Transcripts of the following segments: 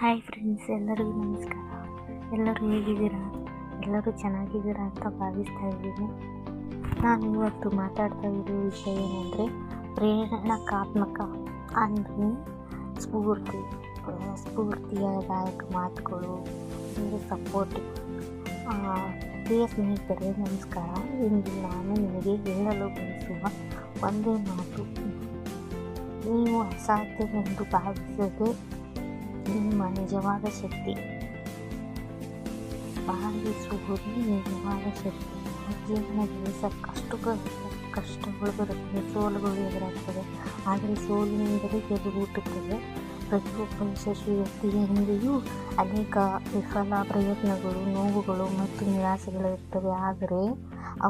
Hi friends, ಎಲ್ಲರಿಗೂ ನಮಸ್ಕಾರ. ಎಲ್ಲರೂ ಹೇಗಿದ್ದೀರಾ? ಎಲ್ಲರೂ ಚೆನ್ನಾಗಿದ್ದೀರಾ ಅಂತ ಭಾವಿಸ್ತಾ ಇದ್ದೀನಿ. ನಾನು ಇವತ್ತು ಮಾತಾಡ್ತಾ ಇರೋ ವಿಷಯ ಏನಂದರೆ ಪ್ರೇರಣಾತ್ಮಕ ಅಂದರೆ ಸ್ಫೂರ್ತಿದಾಯಕ ಮಾತುಗಳು ಅಂದರೆ ಸಪೋರ್ಟಿವ್. ಪ್ರಿಯ ಸ್ನೇಹಿತರೆ, ನಮಸ್ಕಾರ. ಇಂದು ನಾನು ನಿಮಗೆ ಹೇಳಲು ಬಯಸುವ ಒಂದೇ ಮಾತು: ನೀವು ಅಸಾಧ್ಯವೆಂದು ಭಾವಿಸದೆ ನಿಮ್ಮ ನಿಜವಾದ ಶಕ್ತಿ. ಭಾವಿಸುವುದು ನಿಜವಾದ ಶಕ್ತಿ. ಜೀವನದಲ್ಲಿ ಕಷ್ಟಗಳು ಬರುತ್ತವೆ, ಸೋಲುಗಳು ಎದುರಾಗ್ತವೆ. ಆದರೆ ಸೋಲಿನಿಂದಲೇ ಗೆಲುವು ಹುಟ್ಟುತ್ತದೆ. ಪ್ರತಿಯೊಬ್ಬ ಯಶಸ್ವಿ ವ್ಯಕ್ತಿಯ ಹಿಂದೆಯೂ ಅನೇಕ ವಿಫಲ ಪ್ರಯತ್ನಗಳು, ನೋವುಗಳು ಮತ್ತು ನಿರಾಸೆಗಳಿರುತ್ತವೆ. ಆದರೆ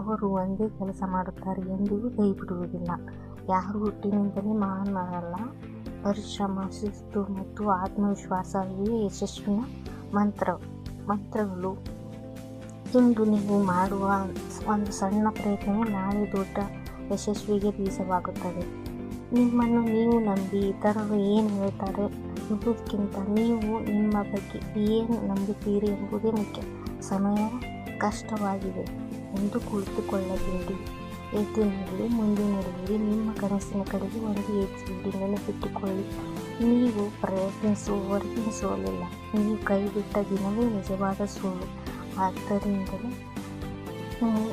ಅವರು ಒಂದೇ ಕೆಲಸ ಮಾಡುತ್ತಾರೆ, ಎಂದಿಗೂ ಕೈ ಬಿಡುವುದಿಲ್ಲ. ಯಾರು ಹುಟ್ಟಿನಿಂದಲೇ ಮಹಾನರಲ್ಲ. ಪರಿಶ್ರಮ, ಶಿಸ್ತು ಮತ್ತು ಆತ್ಮವಿಶ್ವಾಸವೇ ಯಶಸ್ವಿನ ಮಂತ್ರಗಳು. ಇಂದು ನೀವು ಮಾಡುವ ಒಂದು ಸಣ್ಣ ಪ್ರಯತ್ನವೇ ನಾಳೆ ದೊಡ್ಡ ಯಶಸ್ವಿಗೆ ಬೀಜವಾಗುತ್ತದೆ. ನಿಮ್ಮನ್ನು ನೀವು ನಂಬಿ ಇತರರು ಏನು ಹೇಳ್ತಾರೆ ಎಂಬುದಕ್ಕಿಂತ ನೀವು ನಿಮ್ಮ ಬಗ್ಗೆ ಏನು ನಂಬುತ್ತೀರಿ ಎಂಬುದೇ ಮುಖ್ಯ. ಸಮಯ ಕಷ್ಟವಾಗಿದೆ ಎಂದು ಕುಳಿತುಕೊಳ್ಳಬೇಡಿ. ಎದ್ದು ನಡೆಯಿರಿ, ಮುಂದೆ ನಡೆಯಿರಿ. ನಿಮ್ಮ ಕನಸಿನ ಕಡೆಗೆ ಒಂದು ಹೆಜ್ಜೆ ಇಡಿ. ನೆನಪಿಟ್ಟುಕೊಳ್ಳಿ, ನೀವು ಪ್ರಯತ್ನಿಸುವವರೆಗೆ ಸೋಲಿಲ್ಲ. ನೀವು ಕೈ ಬಿಟ್ಟ ದಿನವೇ ನಿಜವಾದ ಸೋಲು. ಆದ್ದರಿಂದಲೇ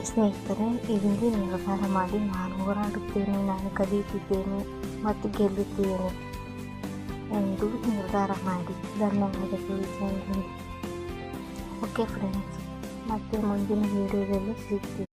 ಸ್ನೇಹಿತರೆ, ಇಂದೇ ನಿರ್ಧಾರ ಮಾಡಿ, ನಾನು ಹೋರಾಡುತ್ತೇನೆ, ನಾನು ಕಲಿಯುತ್ತಿದ್ದೇನೆ ಮತ್ತು ಗೆಲ್ಲುತ್ತೇನೆ ಎಂದು ನಿರ್ಧಾರ ಮಾಡಿ. ಧನ್ಯವಾದಗಳು. ಓಕೆ ಫ್ರೆಂಡ್ಸ್, ಮತ್ತೆ ಮುಂದಿನ ವಿಡಿಯೋದಲ್ಲಿ ಸಿಗ್ತೀವಿ.